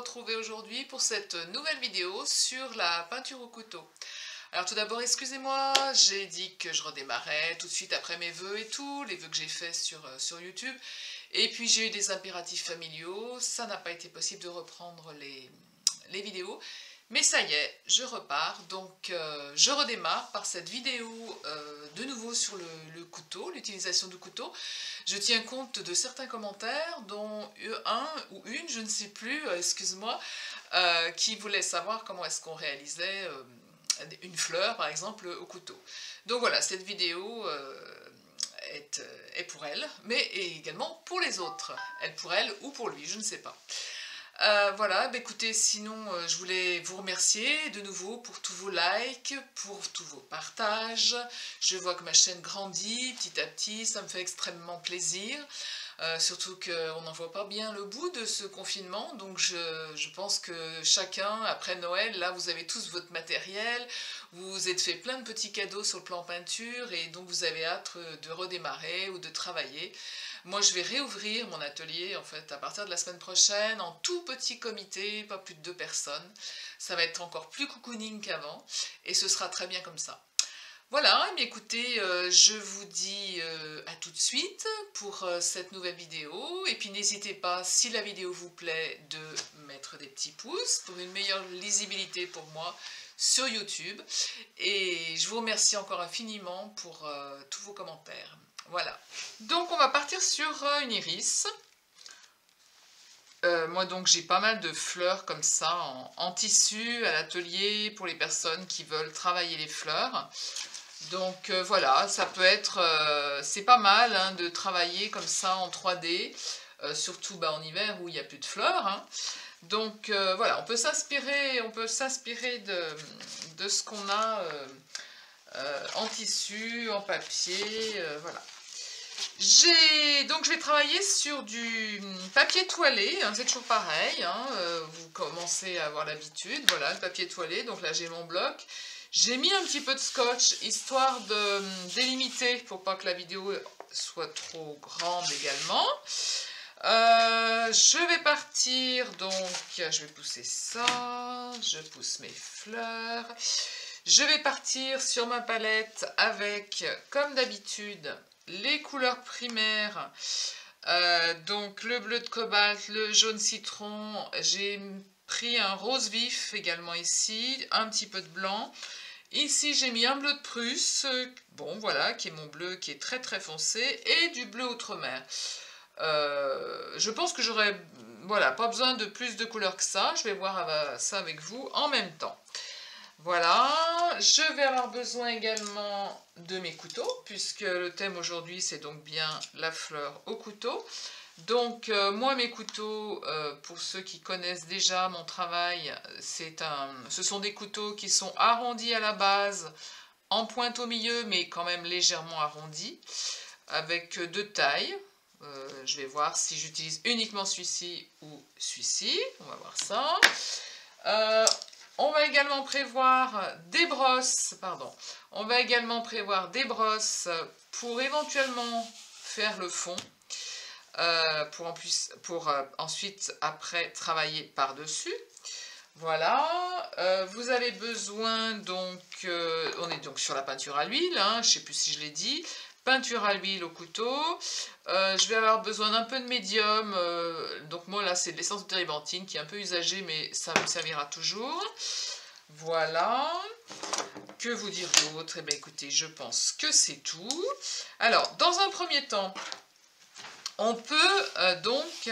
retrouver aujourd'hui pour cette nouvelle vidéo sur la peinture au couteau. Alors tout d'abord, excusez-moi, j'ai dit que je redémarrais tout de suite après mes vœux et tout, les vœux que j'ai faits sur YouTube. Et puis j'ai eu des impératifs familiaux, ça n'a pas été possible de reprendre les vidéos. Mais ça y est, je repars, donc je redémarre par cette vidéo de nouveau sur le couteau, l'utilisation du couteau. Je tiens compte de certains commentaires, dont un ou une, je ne sais plus, excuse-moi, qui voulait savoir comment est-ce qu'on réalisait une fleur, par exemple, au couteau. Donc voilà, cette vidéo est pour elle, mais également pour les autres. Elle pour elle ou pour lui, je ne sais pas. Voilà, bah écoutez, sinon je voulais vous remercier de nouveau pour tous vos likes, pour tous vos partages. Je vois que ma chaîne grandit petit à petit, ça me fait extrêmement plaisir. Surtout qu'on n'en voit pas bien le bout de ce confinement, donc je pense que chacun, après Noël, là vous avez tous votre matériel, vous vous êtes fait plein de petits cadeaux sur le plan peinture et donc vous avez hâte de redémarrer ou de travailler. Moi je vais réouvrir mon atelier en fait à partir de la semaine prochaine en tout petit comité, pas plus de 2 personnes. Ça va être encore plus cocooning qu'avant et ce sera très bien comme ça. Voilà, mais écoutez, je vous dis à tout de suite pour cette nouvelle vidéo. Et puis n'hésitez pas, si la vidéo vous plaît, de mettre des petits pouces pour une meilleure lisibilité pour moi sur YouTube. Et je vous remercie encore infiniment pour tous vos commentaires. Voilà. Donc on va partir sur une iris. Moi donc j'ai pas mal de fleurs comme ça en tissu à l'atelier pour les personnes qui veulent travailler les fleurs. Donc voilà, ça peut être, c'est pas mal hein, de travailler comme ça en 3D, surtout bah, en hiver où il n'y a plus de fleurs. Hein. Donc voilà, on peut s'inspirer de ce qu'on a en tissu, en papier, voilà. Donc je vais travailler sur du papier toilé, hein, c'est toujours pareil, hein, vous commencez à avoir l'habitude, voilà le papier toilé, donc là j'ai mon bloc. J'ai mis un petit peu de scotch, histoire de délimiter, pour pas que la vidéo soit trop grande également. Je vais partir, donc, je vais pousser ça, je pousse mes fleurs. Je vais partir sur ma palette avec, comme d'habitude, les couleurs primaires. Donc le bleu de cobalt, le jaune citron, j'ai pris un rose vif également ici, un petit peu de blanc. Ici, j'ai mis un bleu de Prusse, bon voilà, qui est mon bleu qui est très très foncé, et du bleu outre-mer. Je pense que j'aurais, voilà, pas besoin de plus de couleurs que ça. Je vais voir ça avec vous en même temps. Voilà, je vais avoir besoin également de mes couteaux, puisque le thème aujourd'hui, c'est donc bien la fleur au couteau. Donc moi mes couteaux, pour ceux qui connaissent déjà mon travail, ce sont des couteaux qui sont arrondis à la base, en pointe au milieu mais quand même légèrement arrondis, avec 2 tailles. Je vais voir si j'utilise uniquement celui-ci ou celui-ci, on va voir ça. On va également prévoir des brosses, on va également prévoir des brosses pour éventuellement faire le fond. Pour ensuite après travailler par dessus. Voilà, vous avez besoin donc, on est donc sur la peinture à l'huile, hein, je ne sais plus si je l'ai dit, peinture à l'huile au couteau. Je vais avoir besoin d'un peu de médium, donc moi là c'est de l'essence de térébenthine qui est un peu usagée mais ça me servira toujours. Voilà, que vous dire d'autre? Eh bien écoutez, je pense que c'est tout. Alors, dans un premier temps, on peut donc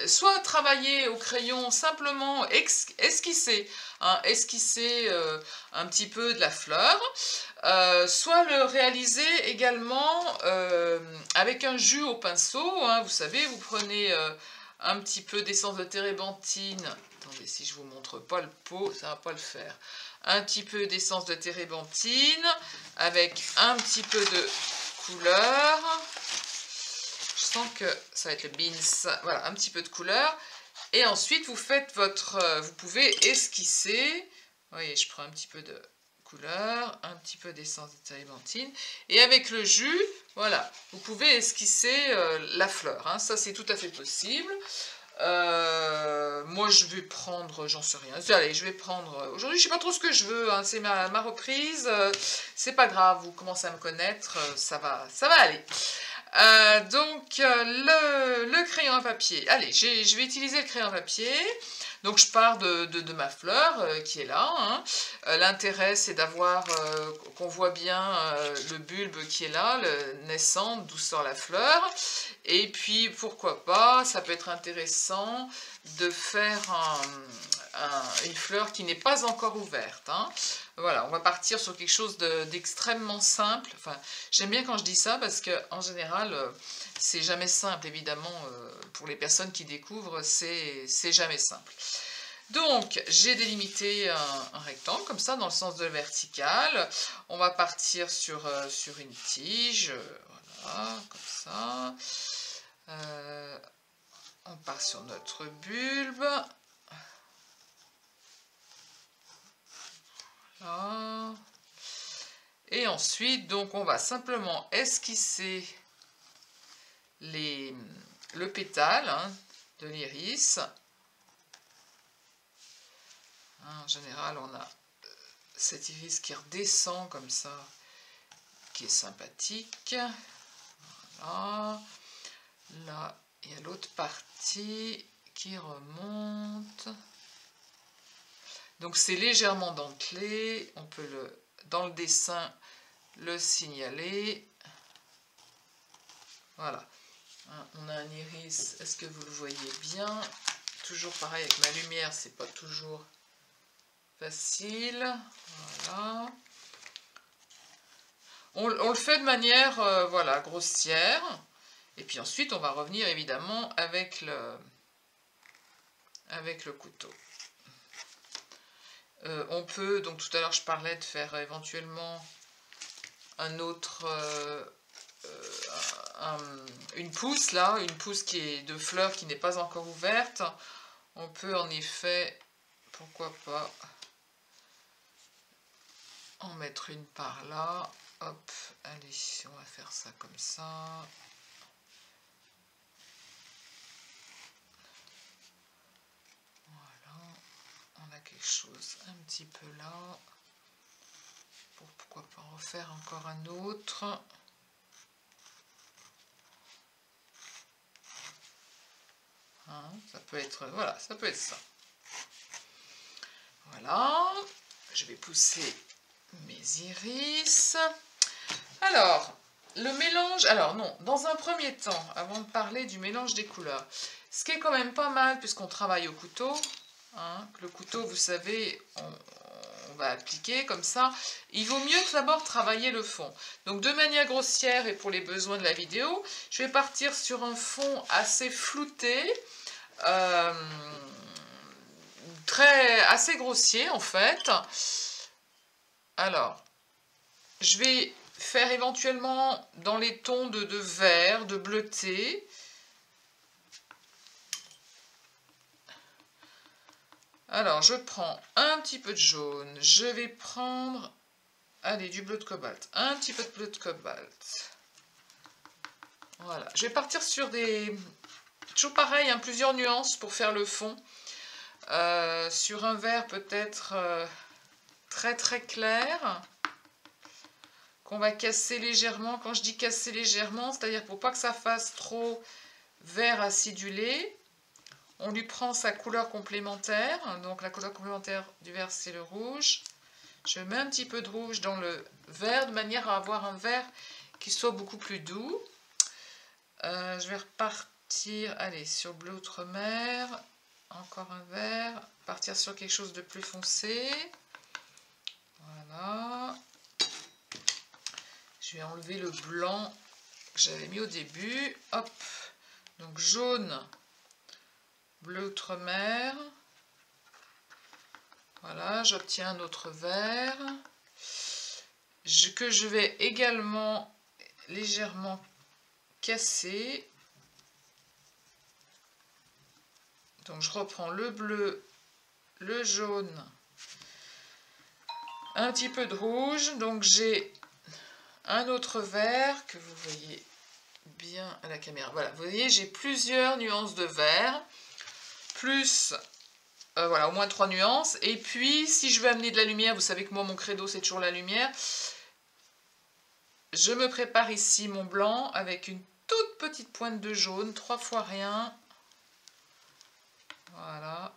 soit travailler au crayon, simplement esquisser, hein, un petit peu de la fleur, soit le réaliser également avec un jus au pinceau. Hein, vous savez, vous prenez un petit peu d'essence de térébenthine. Attendez, si je vous montre pas le pot, ça va pas le faire. Un petit peu d'essence de térébenthine avec un petit peu de couleur. Je sens que ça va être le beans, voilà, un petit peu de couleur. Et ensuite, vous faites vous pouvez esquisser. Vous voyez, je prends un petit peu de couleur, un petit peu d'essence de térébenthine. Et avec le jus, voilà, vous pouvez esquisser la fleur. Hein, ça, c'est tout à fait possible. Moi je vais prendre, j'en sais rien. Allez, je vais prendre. Aujourd'hui, je sais pas trop ce que je veux. Hein, c'est ma reprise. C'est pas grave. Vous commencez à me connaître. Ça va aller. Donc le crayon à papier. Allez, je vais utiliser le crayon à papier. Donc je pars de ma fleur qui est là. Hein. L'intérêt c'est d'avoir qu'on voit bien le bulbe qui est là, le naissant, d'où sort la fleur. Et puis pourquoi pas, ça peut être intéressant de faire une fleur qui n'est pas encore ouverte. Hein. Voilà, on va partir sur quelque chose d'extrêmement simple. Enfin, j'aime bien quand je dis ça parce que en général, c'est jamais simple, évidemment, pour les personnes qui découvrent, c'est jamais simple. Donc, j'ai délimité un rectangle, comme ça, dans le sens de la verticale. On va partir sur une tige, voilà, comme ça. On part sur notre bulbe. Voilà. Et ensuite, donc, on va simplement esquisser le pétale hein, de l'iris. En général, on a cet iris qui redescend comme ça, qui est sympathique. Voilà. Là, il y a l'autre partie qui remonte. Donc, c'est légèrement dentelé. On peut, dans le dessin, le signaler. Voilà. On a un iris. Est-ce que vous le voyez bien? Toujours pareil avec ma lumière, c'est pas toujours facile. Voilà. On le fait de manière voilà, grossière. Et puis ensuite, on va revenir évidemment avec le couteau. On peut, donc tout à l'heure je parlais de faire éventuellement un autre, une pousse là, une pousse qui est de fleurs qui n'est pas encore ouverte. On peut en effet, pourquoi pas, en mettre une par là. Hop, allez, on va faire ça comme ça. Voilà, on a quelque chose un petit peu là. Pourquoi pas en refaire encore un autre. Hein, ça peut être, voilà, ça peut être ça. Voilà, je vais pousser mes iris. Alors, le mélange, alors non, dans un premier temps, avant de parler du mélange des couleurs, ce qui est quand même pas mal puisqu'on travaille au couteau, hein, le couteau, vous savez, on va appliquer comme ça, il vaut mieux tout d'abord travailler le fond. Donc de manière grossière et pour les besoins de la vidéo, je vais partir sur un fond assez flouté, assez grossier en fait. Alors, je vais faire éventuellement dans les tons de vert, de bleuté. Alors, je prends un petit peu de jaune. Je vais prendre, allez, du bleu de cobalt. Un petit peu de bleu de cobalt. Voilà. Je vais partir sur des... Toujours pareil, hein, plusieurs nuances pour faire le fond. Sur un vert peut-être très très clair. Qu'on va casser légèrement. Quand je dis casser légèrement, c'est-à-dire pour pas que ça fasse trop vert acidulé. On lui prend sa couleur complémentaire. Donc la couleur complémentaire du vert, c'est le rouge. Je mets un petit peu de rouge dans le vert, de manière à avoir un vert qui soit beaucoup plus doux. Je vais repartir, allez, sur bleu outre-mer. Encore un vert. Partir sur quelque chose de plus foncé. Voilà. Je vais enlever le blanc que j'avais mis au début. Hop. Donc jaune. Bleu outre-mer. Voilà, j'obtiens un autre vert que je vais également légèrement casser. Donc je reprends le bleu, le jaune, un petit peu de rouge. Donc j'ai un autre vert que vous voyez bien à la caméra. Voilà, vous voyez, j'ai plusieurs nuances de vert. plus, voilà, au moins 3 nuances. Et puis, si je veux amener de la lumière, vous savez que moi, mon credo, c'est toujours la lumière. Je me prépare ici mon blanc avec une toute petite pointe de jaune, 3 fois rien. Voilà.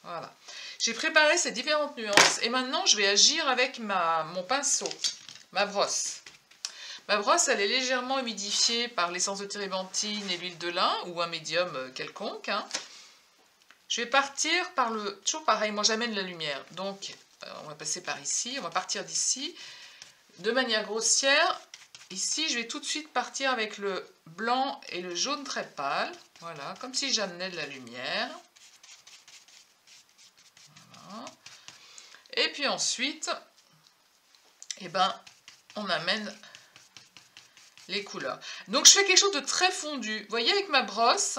Voilà. J'ai préparé ces différentes nuances et maintenant je vais agir avec mon pinceau, ma brosse. Ma brosse, elle est légèrement humidifiée par l'essence de térébenthine et l'huile de lin ou un médium quelconque. Hein. Je vais partir par toujours pareil, moi j'amène la lumière. Donc on va passer par ici, on va partir d'ici. De manière grossière, ici je vais tout de suite partir avec le blanc et le jaune très pâle. Voilà, comme si j'amenais de la lumière. Et puis ensuite, eh ben, on amène les couleurs. Donc je fais quelque chose de très fondu. Vous voyez, avec ma brosse,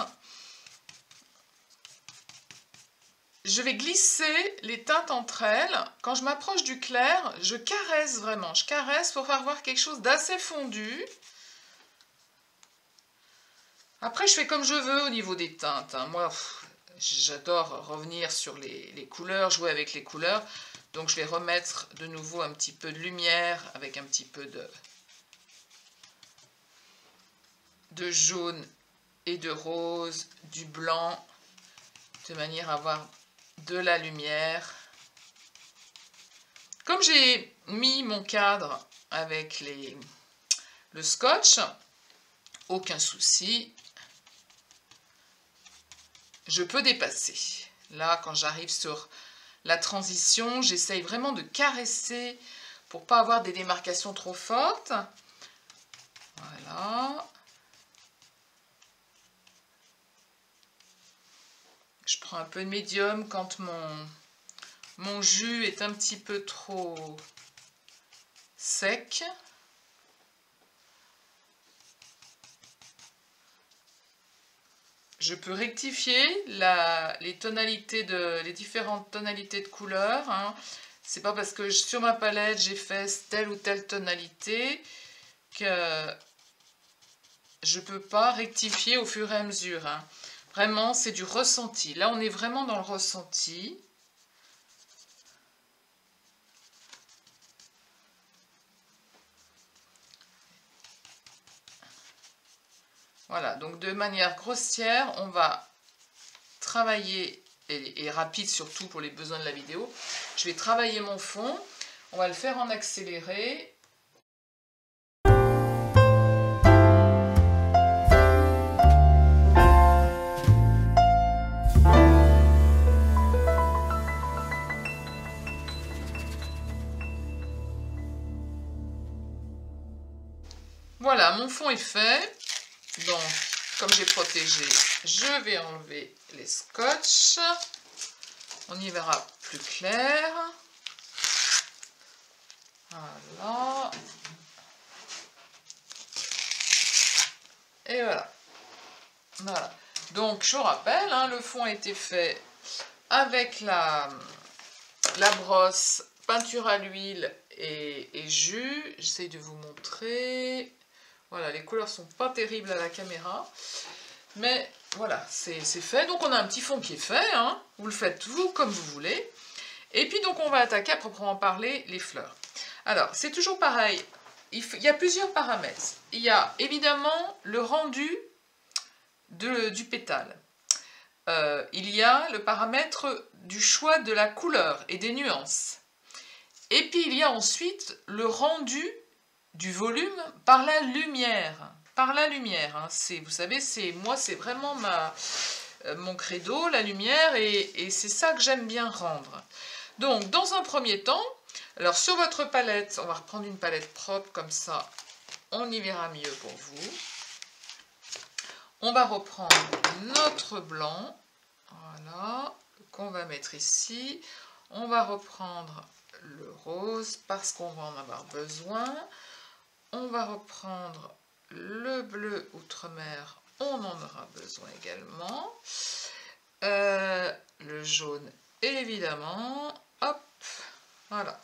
je vais glisser les teintes entre elles. Quand je m'approche du clair, je caresse vraiment. Je caresse pour faire voir quelque chose d'assez fondu. Après, je fais comme je veux au niveau des teintes. Hein. Moi, j'adore revenir sur les couleurs, jouer avec les couleurs. Donc je vais remettre de nouveau un petit peu de lumière avec un petit peu de jaune et de rose, du blanc, de manière à avoir de la lumière. Comme j'ai mis mon cadre avec le scotch, aucun souci, je peux dépasser. Là, quand j'arrive sur la transition, j'essaye vraiment de caresser pour pas avoir des démarcations trop fortes. Voilà. Je prends un peu de médium quand mon jus est un petit peu trop sec. Je peux rectifier les différentes tonalités de couleurs. Hein. C'est pas parce que sur ma palette j'ai fait telle ou telle tonalité que je peux pas rectifier au fur et à mesure. Hein. Vraiment, c'est du ressenti. Là, on est vraiment dans le ressenti. Voilà, donc de manière grossière, on va travailler, et rapide surtout pour les besoins de la vidéo, je vais travailler mon fond, on va le faire en accéléré. Voilà, mon fond est fait. Donc, comme j'ai protégé, je vais enlever les scotch. On y verra plus clair. Voilà. Et voilà. Voilà. Donc, je vous rappelle, hein, le fond a été fait avec la brosse, peinture à l'huile et jus. J'essaye de vous montrer. Voilà, les couleurs sont pas terribles à la caméra. Mais voilà, c'est fait. Donc on a un petit fond qui est fait. Hein. Vous le faites vous comme vous voulez. Et puis donc on va attaquer à proprement parler les fleurs. Alors, c'est toujours pareil. Il y a plusieurs paramètres. Il y a évidemment le rendu du pétale. Il y a le paramètre du choix de la couleur et des nuances. Et puis il y a ensuite le rendu du volume par la lumière. Par la lumière. Hein. Vous savez, moi c'est vraiment mon credo, la lumière, et c'est ça que j'aime bien rendre. Donc, dans un premier temps, alors sur votre palette, on va reprendre une palette propre, comme ça, on y verra mieux pour vous. On va reprendre notre blanc, voilà, qu'on va mettre ici. On va reprendre le rose, parce qu'on va en avoir besoin. On va reprendre le bleu outre-mer, on en aura besoin également. Le jaune, évidemment. Hop, voilà.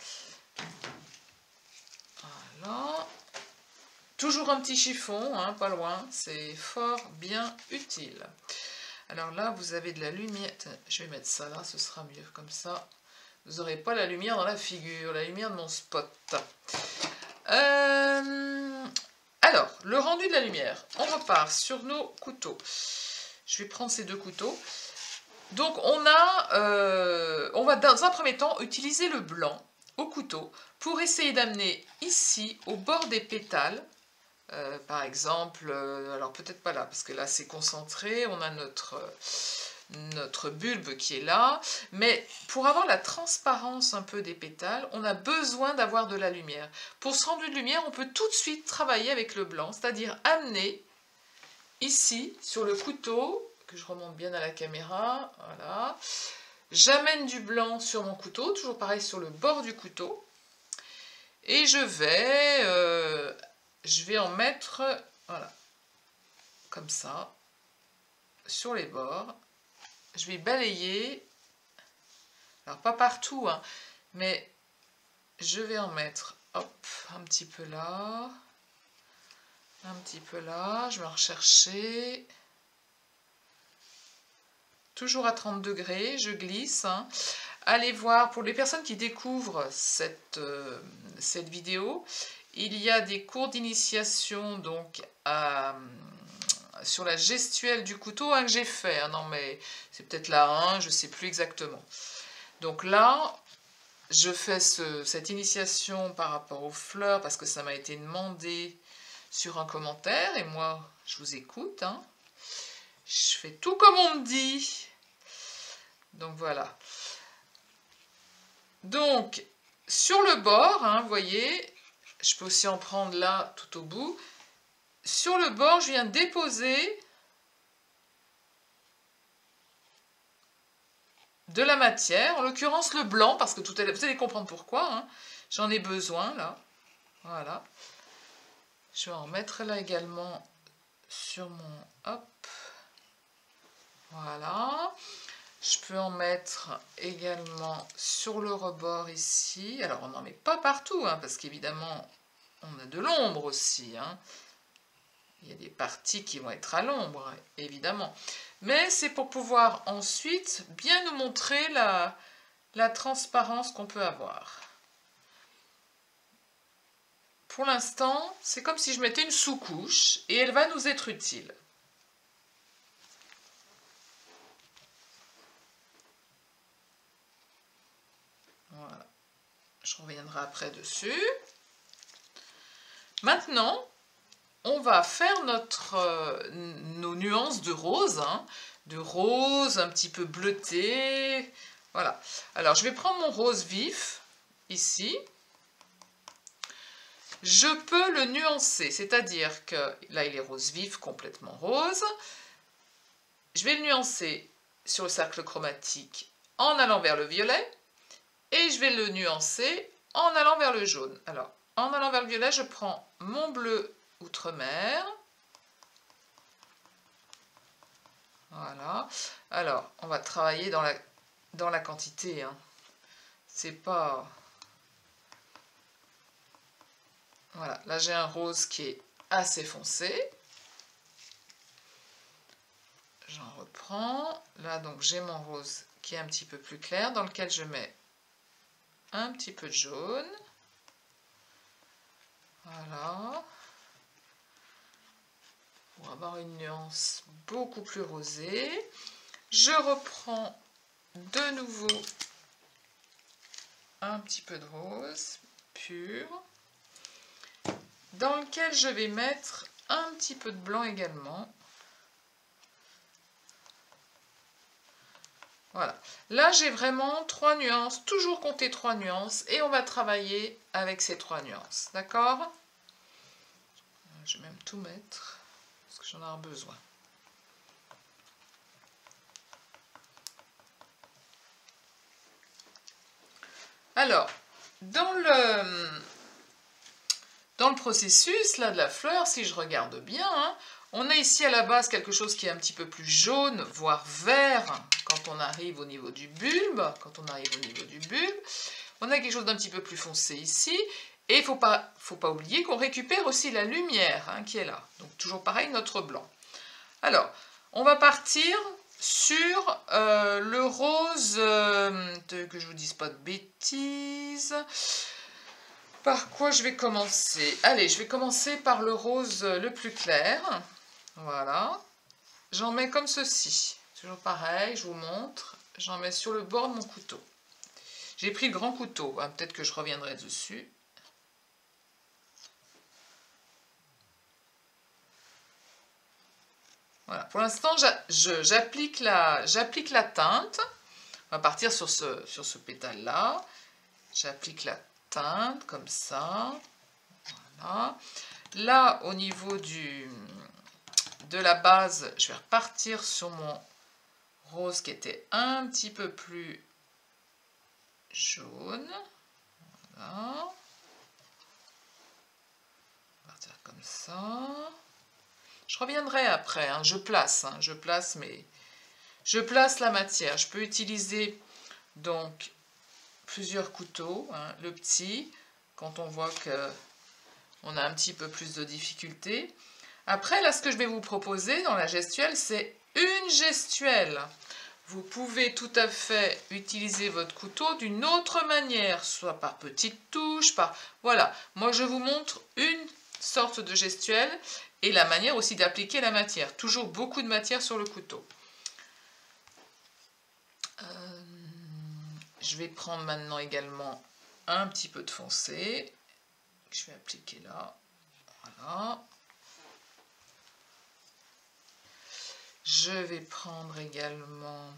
Voilà. Toujours un petit chiffon, hein, pas loin. C'est fort bien utile. Alors là, vous avez de la lumière. Je vais mettre ça là, ce sera mieux comme ça. Vous n'aurez pas la lumière dans la figure, la lumière de mon spot. Alors, le rendu de la lumière. On repart sur nos couteaux. Je vais prendre ces deux couteaux. Donc, on va dans un premier temps utiliser le blanc au couteau pour essayer d'amener ici, au bord des pétales, par exemple, alors peut-être pas là, parce que là c'est concentré, on a notre bulbe qui est là, mais pour avoir la transparence un peu des pétales, on a besoin d'avoir de la lumière. Pour ce rendu de lumière, on peut tout de suite travailler avec le blanc, c'est-à-dire amener ici, sur le couteau, que je remonte bien à la caméra, voilà, j'amène du blanc sur mon couteau, toujours pareil sur le bord du couteau, et je vais en mettre, voilà, comme ça, sur les bords. Je vais balayer, alors pas partout, hein, mais je vais en mettre, hop, un petit peu là, un petit peu là, je vais en rechercher, toujours à 30 degrés, je glisse, hein. Allez voir, pour les personnes qui découvrent cette vidéo, il y a des cours d'initiation donc sur la gestuelle du couteau, que j'ai fait, hein, non mais c'est peut-être la 1, je ne sais plus exactement. Donc là, je fais cette initiation par rapport aux fleurs parce que ça m'a été demandé sur un commentaire et moi je vous écoute, hein. Je fais tout comme on me dit. Donc voilà. Donc sur le bord, hein, vous voyez, je peux aussi en prendre là tout au bout. Sur le bord, je viens déposer de la matière, en l'occurrence le blanc, parce que vous allez comprendre pourquoi, hein. J'en ai besoin là. Voilà. Je vais en mettre là également sur mon... Hop. Voilà. Je peux en mettre également sur le rebord ici. Alors, on n'en met pas partout, hein, parce qu'évidemment, on a de l'ombre aussi. Hein. Il y a des parties qui vont être à l'ombre, évidemment. Mais c'est pour pouvoir ensuite bien nous montrer la transparence qu'on peut avoir. Pour l'instant, c'est comme si je mettais une sous-couche et elle va nous être utile. Voilà. Je reviendrai après dessus. Maintenant, on va faire nos nuances de rose, hein, de rose un petit peu bleuté. Voilà. Alors, je vais prendre mon rose vif, ici. Je peux le nuancer, c'est-à-dire que là, il est rose vif, complètement rose. Je vais le nuancer sur le cercle chromatique en allant vers le violet. Et je vais le nuancer en allant vers le jaune. Alors, en allant vers le violet, je prends mon bleu outre-mer. Voilà. Alors, on va travailler dans la quantité. Hein. C'est pas... Voilà. Là, j'ai un rose qui est assez foncé. J'en reprends. Là, donc, j'ai mon rose qui est un petit peu plus clair, dans lequel je mets un petit peu de jaune. Voilà. Pour avoir une nuance beaucoup plus rosée. Je reprends de nouveau un petit peu de rose pur, dans lequel je vais mettre un petit peu de blanc également. Voilà. Là, j'ai vraiment 3 nuances, toujours compter 3 nuances, et on va travailler avec ces 3 nuances. D'accord? Je vais même tout mettre, parce que j'en ai besoin. Alors, dans le processus là, de la fleur, si je regarde bien, hein, on a ici à la base quelque chose qui est un petit peu plus jaune, voire vert, quand on arrive au niveau du bulbe. On a quelque chose d'un petit peu plus foncé ici. Et il ne faut pas oublier qu'on récupère aussi la lumière, hein, qui est là. Donc toujours pareil, notre blanc. Alors, on va partir sur le rose, que je vous dise pas de bêtises. Par quoi je vais commencer? Allez, je vais commencer par le rose le plus clair. Voilà. J'en mets comme ceci. Toujours pareil, je vous montre. J'en mets sur le bord de mon couteau. J'ai pris le grand couteau, hein, peut-être que je reviendrai dessus. Voilà, pour l'instant, j'applique la teinte. On va partir sur ce pétale-là. J'applique la teinte comme ça. Voilà. Là, au niveau de la base, je vais repartir sur mon rose qui était un petit peu plus jaune. Voilà. On va partir comme ça. Je reviendrai après, hein, je place la matière. Je peux utiliser donc plusieurs couteaux, hein, le petit, quand on voit que on a un petit peu plus de difficultés. Après, là, ce que je vais vous proposer dans la gestuelle, c'est une gestuelle. Vous pouvez tout à fait utiliser votre couteau d'une autre manière, soit par petites touches, par... Voilà, moi je vous montre une sorte de gestuelle et la manière aussi d'appliquer la matière. Toujours beaucoup de matière sur le couteau. Je vais prendre maintenant également un petit peu de foncé. Je vais appliquer là. Voilà. Je vais prendre également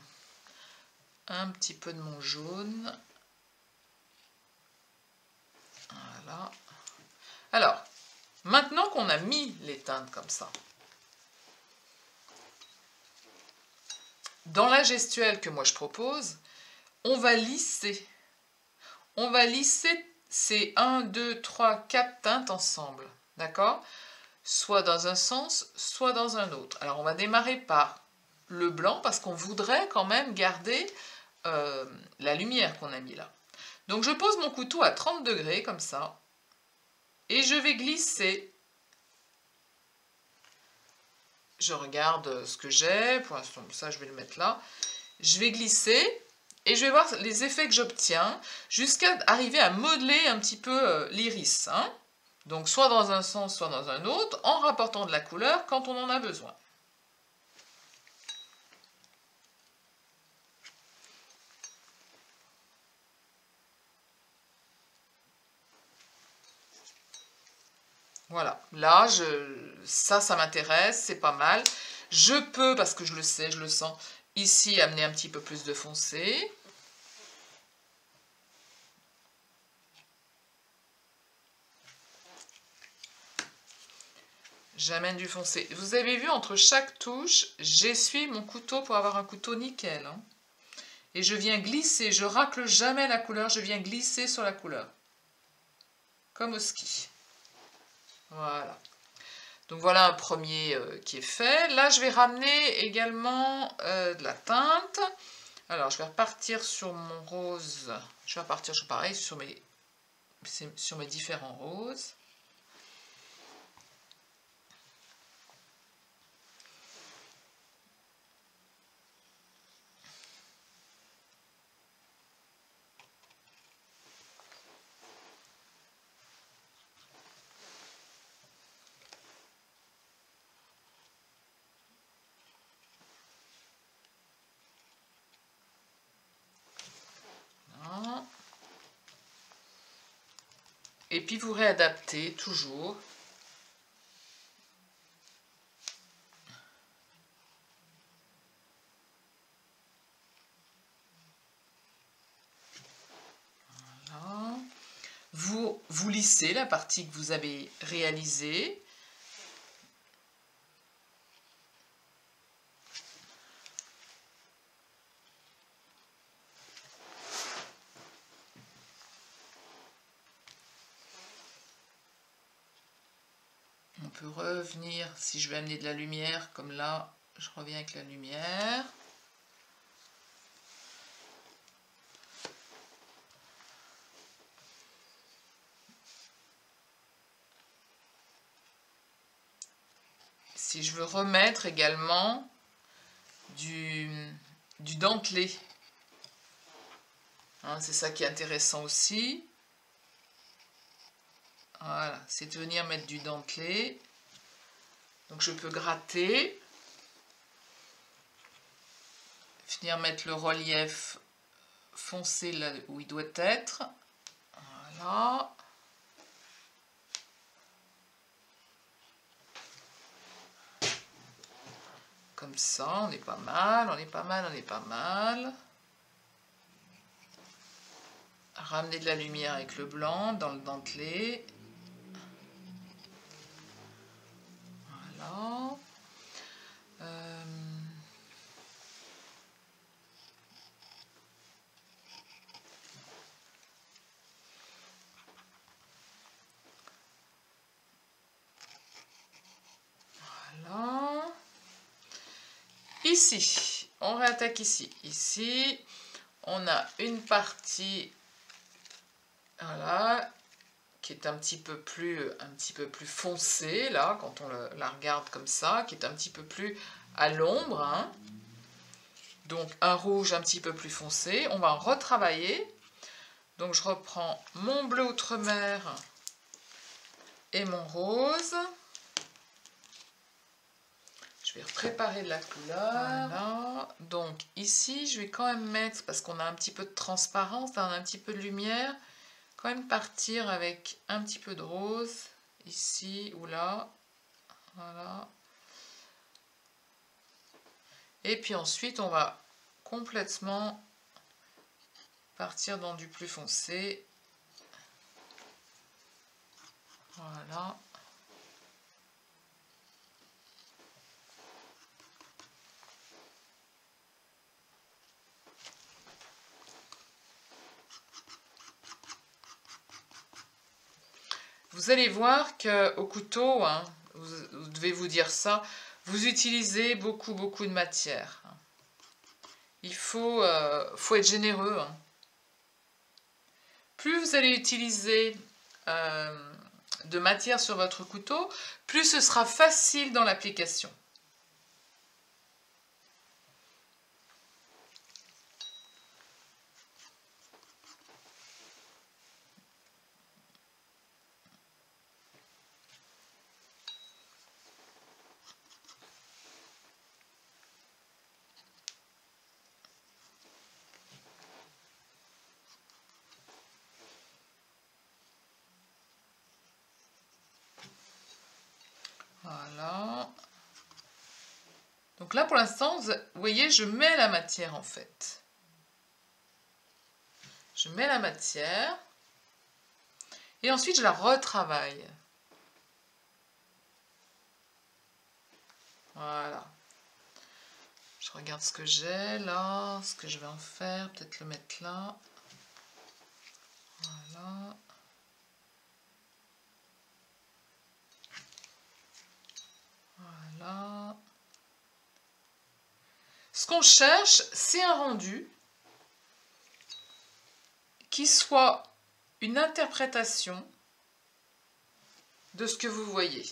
un petit peu de mon jaune. Voilà. Alors, maintenant qu'on a mis les teintes comme ça, dans la gestuelle que moi je propose, on va lisser. On va lisser ces 1, 2, 3, 4 teintes ensemble. D'accord? Soit dans un sens, soit dans un autre. Alors on va démarrer par le blanc parce qu'on voudrait quand même garder la lumière qu'on a mis là. Donc je pose mon couteau à 30 degrés comme ça et je vais glisser. Je regarde ce que j'ai, pour l'instant ça je vais le mettre là. Je vais glisser et je vais voir les effets que j'obtiens jusqu'à arriver à modeler un petit peu l'iris. Hein. Donc soit dans un sens, soit dans un autre, en rapportant de la couleur quand on en a besoin. Voilà, là, ça m'intéresse, c'est pas mal. Je peux, parce que je le sais, je le sens, ici amener un petit peu plus de foncé. J'amène du foncé. Vous avez vu, entre chaque touche, j'essuie mon couteau pour avoir un couteau nickel. Hein. Et je viens glisser, je racle jamais la couleur, je viens glisser sur la couleur. Comme au ski. Voilà. Donc voilà un premier qui est fait. Là, je vais ramener également de la teinte. Alors, je vais repartir sur mon rose. Je vais repartir, pareil, sur mes différents roses. Et puis vous réadaptez toujours. Voilà. Vous lissez la partie que vous avez réalisée. On peut revenir, si je vais amener de la lumière, comme là, je reviens avec la lumière. Si je veux remettre également du dentelé. Hein, c'est ça qui est intéressant aussi. Voilà, c'est de venir mettre du dentelé. Donc je peux gratter. Venir mettre le relief foncé là où il doit être. Voilà. Comme ça, on est pas mal, on est pas mal, on est pas mal. Ramener de la lumière avec le blanc dans le dentelé. Voilà. Voilà. Ici, on réattaque ici. Ici, on a une partie, voilà, qui est un petit peu plus foncée, là, quand on la regarde comme ça, qui est un petit peu plus à l'ombre, hein. Donc, un rouge un petit peu plus foncé. On va en retravailler. Donc, je reprends mon bleu outre-mer et mon rose. Je vais préparer de la couleur. Voilà. Donc ici, je vais quand même mettre, parce qu'on a un petit peu de transparence, là, on a un petit peu de lumière, quand même partir avec un petit peu de rose, ici ou là. Voilà. Et puis ensuite, on va complètement partir dans du plus foncé. Voilà. Vous allez voir qu'au couteau, hein, vous devez vous dire ça, vous utilisez beaucoup de matière. Il faut être généreux. Hein. Plus vous allez utiliser de matière sur votre couteau, plus ce sera facile dans l'application. Voilà. Donc là, pour l'instant, vous voyez, je mets la matière en fait. Je mets la matière. Et ensuite, je la retravaille. Voilà. Je regarde ce que j'ai là, ce que je vais en faire. Peut-être le mettre là. Voilà. Voilà. Ce qu'on cherche, c'est un rendu qui soit une interprétation de ce que vous voyez.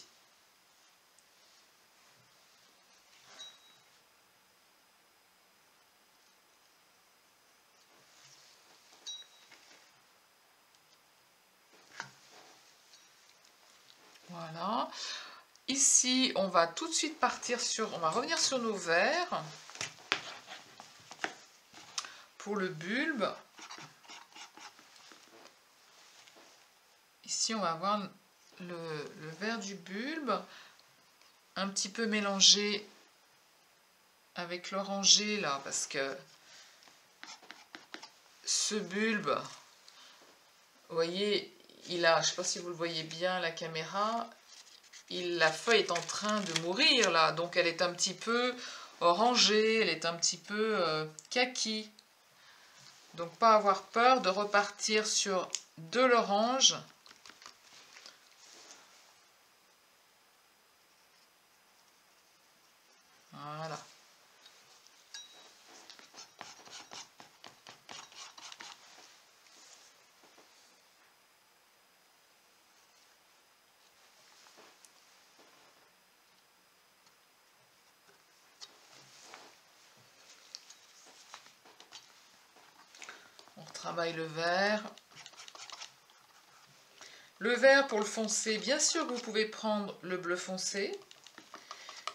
Voilà. Ici, on va tout de suite partir sur... On va revenir sur nos verres. Pour le bulbe. Ici, on va avoir le vert du bulbe. Un petit peu mélangé avec l'orangé, là, parce que ce bulbe, vous voyez, il a... Je ne sais pas si vous le voyez bien, la caméra... La feuille est en train de mourir là, donc elle est un petit peu orangée, elle est un petit peu kaki. Donc pas avoir peur de repartir sur de l'orange. Voilà. travaille le vert. Le vert pour le foncé, bien sûr que vous pouvez prendre le bleu foncé,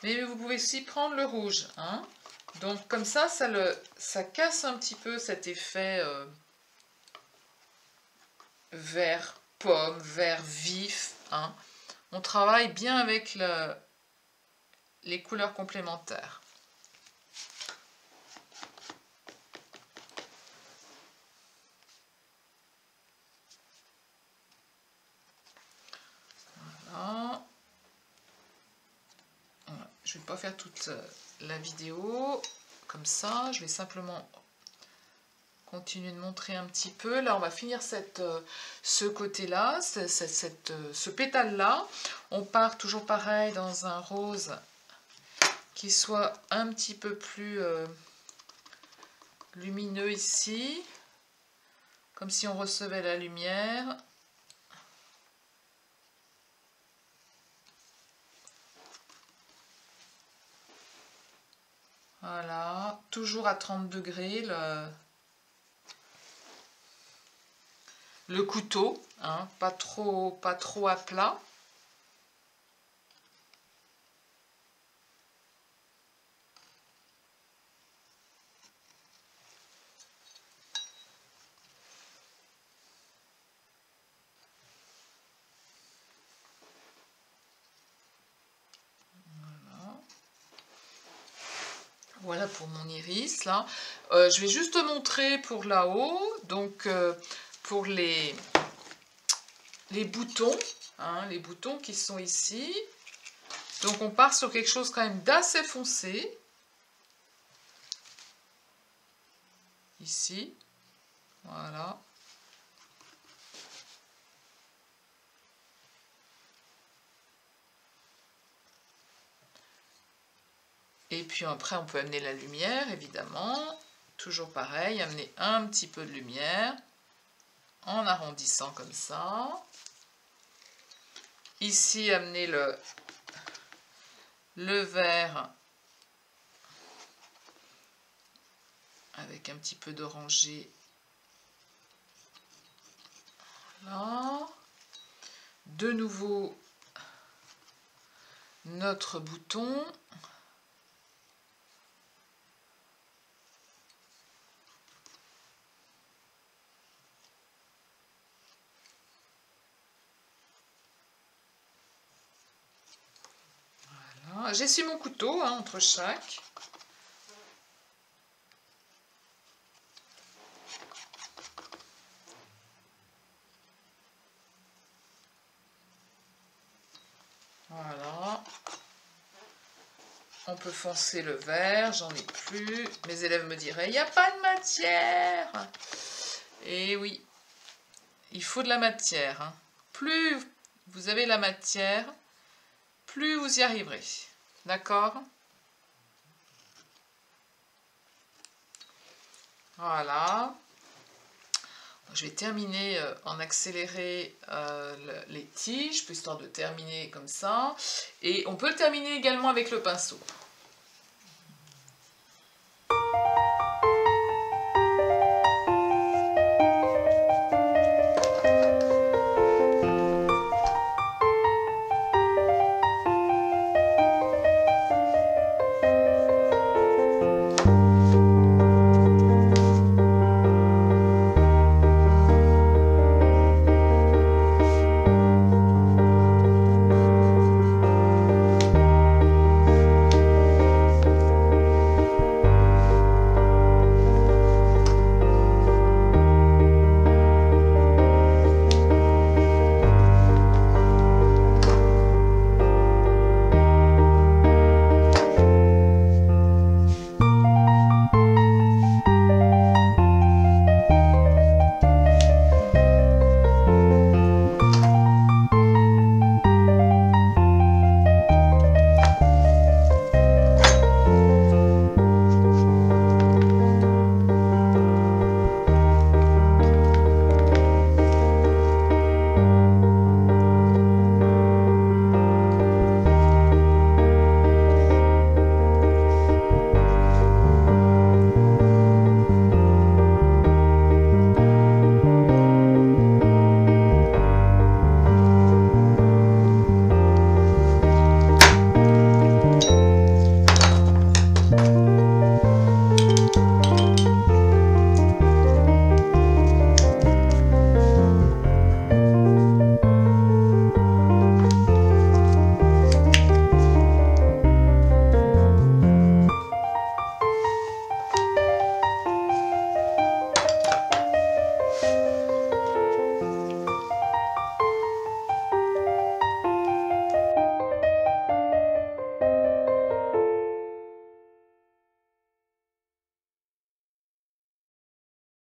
mais vous pouvez aussi prendre le rouge. Hein. Donc comme ça, ça casse un petit peu cet effet vert pomme, vert vif. Hein. On travaille bien avec les couleurs complémentaires. Voilà. Je ne vais pas faire toute la vidéo comme ça, je vais simplement continuer de montrer un petit peu. Là, on va finir ce côté-là, ce pétale-là. On part toujours pareil dans un rose qui soit un petit peu plus lumineux ici, comme si on recevait la lumière. Voilà, toujours à 30 degrés le couteau, hein, pas trop à plat. Voilà pour mon iris là. Je vais juste montrer pour là-haut, donc pour les boutons, hein, les boutons qui sont ici. Donc on part sur quelque chose quand même d'assez foncé. Ici, voilà. Et puis après, on peut amener la lumière, évidemment. Toujours pareil, amener un petit peu de lumière en arrondissant comme ça. Ici, amener le vert avec un petit peu d'orangé. Voilà. De nouveau, notre bouton. J'ai su mon couteau hein, entre chaque. Voilà. On peut foncer le vert, j'en ai plus. Mes élèves me diraient, il n'y a pas de matière. Et oui, il faut de la matière. Hein. Plus vous avez la matière, plus vous y arriverez. D'accord? Voilà. Je vais terminer en accéléré les tiges, histoire de terminer comme ça. Et on peut le terminer également avec le pinceau.